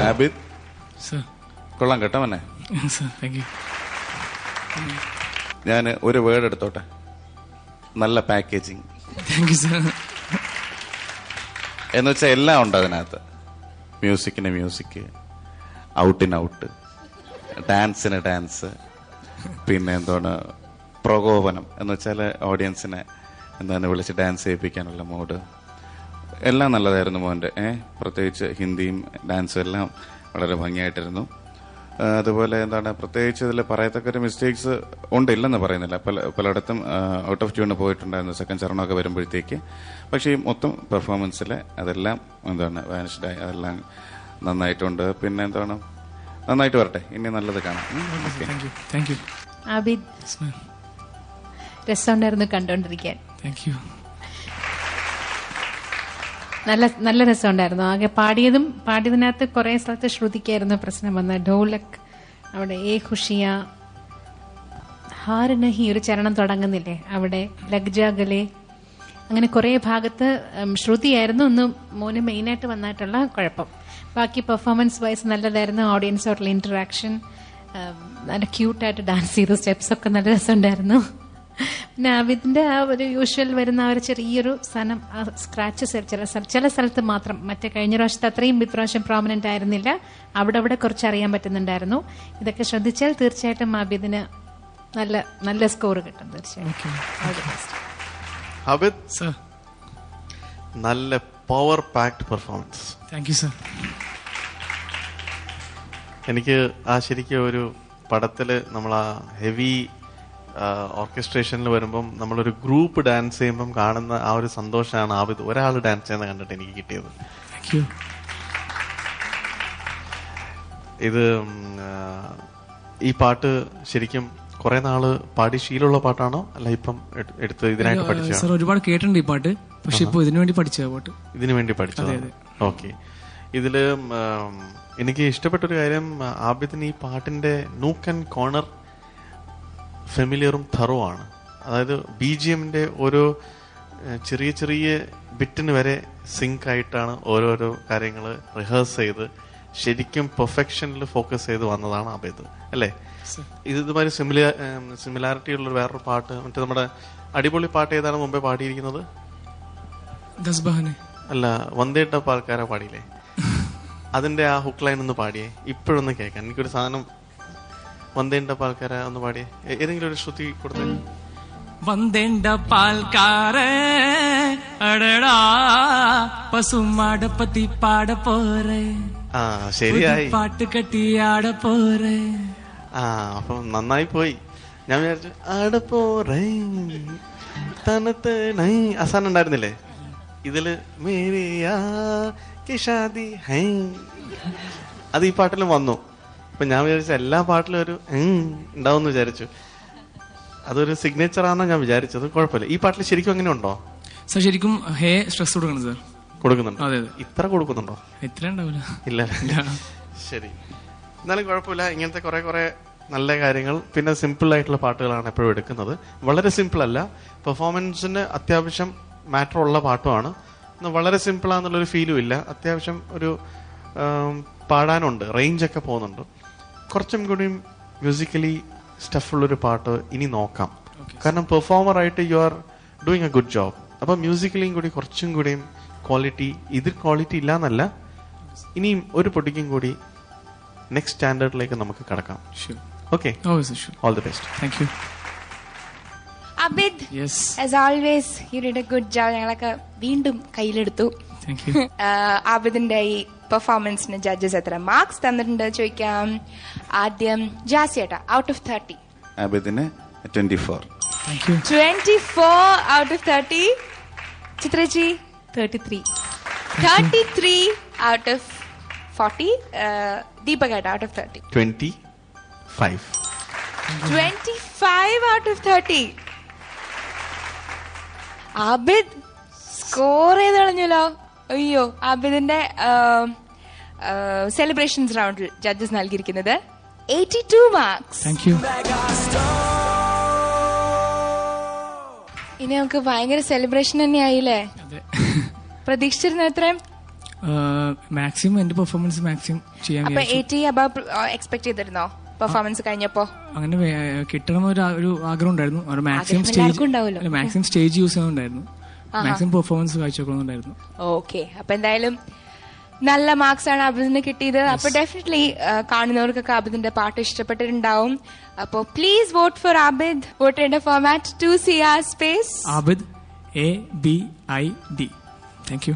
ആബിദ് കൊള്ളാം കേട്ടോ മോനെ. ഞാൻ ഒരു വേർഡ് എടുത്തോട്ടെ. നല്ല പാക്കേജിങ് എന്ന് വെച്ചാൽ എല്ലാം ഉണ്ട് അതിനകത്ത്. മ്യൂസിക്കിന് മ്യൂസിക്, ഔട്ടിന് ഔട്ട്, ഡാൻസിന് ഡാൻസ്, പിന്നെ എന്താണ് പ്രകോപനം എന്ന് വെച്ചാൽ ഓഡിയൻസിനെ എന്താണ് വിളിച്ച് ഡാൻസ് ചെയ്യിപ്പിക്കാനുള്ള മൂഡ്. എല്ലാം നല്ലതായിരുന്നു മോൻ്റെ. പ്രത്യേകിച്ച് ഹിന്ദിയും ഡാൻസും എല്ലാം വളരെ ഭംഗിയായിട്ടിരുന്നു. അതുപോലെ എന്താണ് പ്രത്യേകിച്ച് ഇതിൽ പറയത്തക്കൊരു മിസ്റ്റേക്സ് ഉണ്ട്, ഇല്ലെന്ന് പറയുന്നില്ല. പലയിടത്തും ഔട്ട് ഓഫ് ട്യൂണ് പോയിട്ടുണ്ടായിരുന്നു സെക്കൻഡ് ചരണമൊക്കെ വരുമ്പോഴത്തേക്ക്. പക്ഷേ ഈ മൊത്തം പെർഫോമൻസിൽ അതെല്ലാം എന്താണ് വാനിഷ്ഡായി, അതെല്ലാം നന്നായിട്ടുണ്ട്. പിന്നെ എന്താണ് നന്നായിട്ട് വരട്ടെ, ഇനി നല്ലത് കാണാം. ആബിദ് രസമുണ്ടായിരുന്നു കണ്ടോണ്ടിരിക്കാൻ. നല്ല രസമുണ്ടായിരുന്നു. ആകെ പാടിയതിനകത്ത് കുറെ സ്ഥലത്ത് ശ്രുതിക്കായിരുന്നു പ്രശ്നം വന്നത്. ഢോലക് അവിടെ ഏ ഖുഷിയ ഹാർ നഹി ഒരു ചരണം തുടങ്ങുന്നില്ലേ അവിടെ, ലഗ്ജാഗലെ, അങ്ങനെ കുറെ ഭാഗത്ത് ശ്രുതിയായിരുന്നു ഒന്ന് മോന് മെയിനായിട്ട് വന്നിട്ടുള്ള കുഴപ്പം. ബാക്കി പെർഫോമൻസ് വൈസ് നല്ലതായിരുന്നു. ഓഡിയൻസോട്ടുള്ള ഇന്ററാക്ഷൻ, നല്ല ക്യൂട്ടായിട്ട് ഡാൻസ് ചെയ്തു, സ്റ്റെപ്സ് ഒക്കെ നല്ല രസമുണ്ടായിരുന്നു. പിന്നെ ആബിദിന്റെ ആ ഒരു യൂഷ്വൽ വരുന്ന ആ ഒരു ചെറിയൊരു സാധനം, സ്ക്രാച്ചസ് ചില സ്ഥലത്ത് മാത്രം, മറ്റേ കഴിഞ്ഞ പ്രാവശ്യത്തെ അത്രയും ഇപ്രാവശ്യം പ്രോമിനന്റ് ആയിരുന്നില്ല. അവിടെ കുറച്ച് അറിയാൻ പറ്റുന്നുണ്ടായിരുന്നു. ഇതൊക്കെ ശ്രദ്ധിച്ചാൽ തീർച്ചയായിട്ടും ആബിദിന് നല്ല സ്കോർ കിട്ടും തീർച്ചയായിട്ടും. ആബിദ് നല്ല power packed performance. Thank you sir. എനിക്ക് ശരിക്കും ഒരു പടത്തില് നമ്മൾ ആ ഹെവി ഓർക്കസ്ട്രേഷനിൽ വരുമ്പം നമ്മളൊരു ഗ്രൂപ്പ് ഡാൻസ് ചെയ്യുമ്പം കാണുന്ന ആ ഒരു സന്തോഷമാണ് ആബിദ് ഒരാൾ ഡാൻസ് ചെയ്യുന്ന കണ്ടിട്ട് എനിക്ക് കിട്ടിയത്. ഇത് ഈ പാട്ട് ശരിക്കും കുറെ നാള് പാടി ശീലമുള്ള പാട്ടാണോ അല്ല ഇപ്പം എടുത്ത് ഇതിനായിട്ട് പഠിച്ചോ? ഒരുപാട് കേട്ടിട്ടുണ്ട് ഈ പാട്ട്, പക്ഷെ ഇപ്പൊ ഇതിനു വേണ്ടി പഠിച്ച പാട്ട്. ഇതിനു വേണ്ടി പഠിച്ചത്. ഓക്കെ. ഇതില് എനിക്ക് ഇഷ്ടപ്പെട്ടൊരു കാര്യം, ആബിദിന് ഈ പാട്ടിന്റെ നൂക്ക് ആൻഡ് കോർണർ ഫെമിലിയറും തറോ ആണ്. അതായത് BGMന്റെ ഓരോ ചെറിയ ചെറിയ ബിറ്റിന് വരെ സിങ്ക് ആയിട്ടാണ് ഓരോരോ കാര്യങ്ങൾ റിഹേഴ്സ് ചെയ്ത് ശരിക്കും പെർഫെക്ഷനിൽ ഫോക്കസ് ചെയ്ത് വന്നതാണ് ആബിദ് അല്ലേ? ഇതുമാതിരി സിമിലാരിറ്റി ഉള്ള വേറൊരു പാട്ട്, മറ്റേ നമ്മുടെ അടിപൊളി പാട്ട് ഏതാണ് മുമ്പേ പാടിയിരിക്കുന്നത്? അല്ല, വന്ദേട്ട പാൽക്കാരെ പാടിയില്ലേ? അതിന്റെ ആ ഹുക്ക് ലൈൻ ഒന്ന് പാടിയേ, ഇപ്പോഴൊന്ന് കേൾക്കാൻ. എനിക്കൊരു സാധനം വന്ദേണ്ട പാൽക്കാര ഒന്ന് പാടിയേ, ഏതെങ്കിലും ഒരു ശ്രുതി കൊടുത്തേ. വന്ദേണ്ട പാൽക്കാരെ അടടാ പസുമാടപ്പത്തി പാട പോരെ. ശരിയായി, പാട്ട് കെട്ടിയാട പോരെ. അപ്പൊ നന്നായി പോയി. ഞാൻ വിചാരിച്ചു ആട പോറേ തനത്ത് നൈ അസാനം ഉണ്ടായിരുന്നില്ലേ ഇതില്, മേരിയാ കിഷാദി ഹൈ, അത് ഈ പാട്ടിലും വന്നു. അപ്പൊ ഞാൻ വിചാരിച്ച എല്ലാ പാട്ടിലും ഒരു ഉണ്ടാവും വിചാരിച്ചു. അതൊരു സിഗ്നേച്ചർ ആണെന്നാ ഞാൻ വിചാരിച്ചത്. കുഴപ്പമില്ല. ഈ പാട്ടിൽ ശരിക്കും അങ്ങനെ ഉണ്ടോ സാർ? ശരിക്കും ഹേ സ്ട്രെസ് കൊടുക്കണം സാർ. കൊടുക്കുന്നുണ്ടോ? അതെ. ഇത്ര കൊടുക്കുന്നുണ്ടോ? ഇത്ര ഉണ്ടാവില്ല. ഇല്ല. ശരി, എന്നാലും കുഴപ്പമില്ല. ഇങ്ങനത്തെ കുറെ നല്ല കാര്യങ്ങൾ. പിന്നെ സിമ്പിൾ ആയിട്ടുള്ള പാട്ടുകളാണ് എപ്പോഴും എടുക്കുന്നത്. വളരെ സിമ്പിൾ അല്ല, പെർഫോമൻസിന് അത്യാവശ്യം മാറ്റർ ഉള്ള പാട്ടുമാണ്. വളരെ സിമ്പിൾ ആണെന്നുള്ളൊരു ഫീലും ഇല്ല. അത്യാവശ്യം ഒരു പാടാനുണ്ട്, റേഞ്ചൊക്കെ പോകുന്നുണ്ട്. കുറച്ചും കൂടിയും മ്യൂസിക്കലി സ്റ്റഫുള്ളൊരു പാട്ട് ഇനി നോക്കാം. കാരണം പെർഫോമർ ആയിട്ട് you are doing A good job. അപ്പൊ മ്യൂസിക്കലിയും കൂടി കുറച്ചും കൂടിയും ക്വാളിറ്റി, ഇതിൽ ക്വാളിറ്റി ഇല്ലാന്നല്ല, ഇനിയും ഒരു പൊടിക്കും കൂടി നെക്സ്റ്റ് സ്റ്റാൻഡേർഡിലേക്ക് നമുക്ക് കടക്കാം. Okay, all the best. Thank you. Abid, as always, you did a good job. ഞങ്ങളൊക്കെ വീണ്ടും കയ്യിലെടുത്തു. ആബിദിന്റെ ഈ പെർഫോമൻസിന് ജഡ്ജസ് എത്ര മാർക്സ് തന്നിട്ടുണ്ട് ചോദിക്കാം. ആദ്യം ജാസിയേട്ടാ, ഔട്ട് ഓഫ് 30. ആബിദിന് 24. 24 out of 30. Chitraji 33. 33 out of 40. ദീപകേട്ടാ out of 30. 25. 25 out of 30. Abid score ചെയ്ത് കളഞ്ഞല്ലോ. അയ്യോ, ആബിദിന്റെ സെലിബ്രേഷൻസ് റൗണ്ടിൽ ജഡ്ജസ് നൽകിയിരിക്കുന്നത് 82 മാർക്സ്. ഇനി നമുക്ക് ഭയങ്കര സെലിബ്രേഷൻ തന്നെയായില്ലേ? പ്രതീക്ഷിച്ചിരുന്ന എത്രയും മാക്സിമം എന്റെ പെർഫോമൻസ് മാക്സിമം ചെയ്യാൻ അപ്പൊ 80 above എക്സ്പെക്ട് ചെയ്തിരുന്നോ പെർഫോമൻസ് കഴിഞ്ഞപ്പോ? അങ്ങനെ കിട്ടണം ഒരു ആഗ്രഹം ഉണ്ടായിരുന്നു. മാക്സിമം സ്റ്റേജ് യൂസ് ചെയ്യുന്നുണ്ടായിരുന്നു. മാക്സിമം പെർഫോമൻസ് കാഴ്ചവെക്കണമെന്നുണ്ടായിരുന്നു. ഓക്കെ, അപ്പൊ എന്തായാലും നല്ല മാർക്സ് ആണ് അബിദിന് കിട്ടിയത്. അപ്പൊ ഡെഫിനറ്റ്ലി കാണുന്നവർക്കൊക്കെ അബിദിന്റെ പാട്ട് ഇഷ്ടപ്പെട്ടിട്ടുണ്ടാവും. അപ്പൊ please vote for Abid. Vote ചെയ്യേണ്ട format 2CR space Abid ABID. Thank U.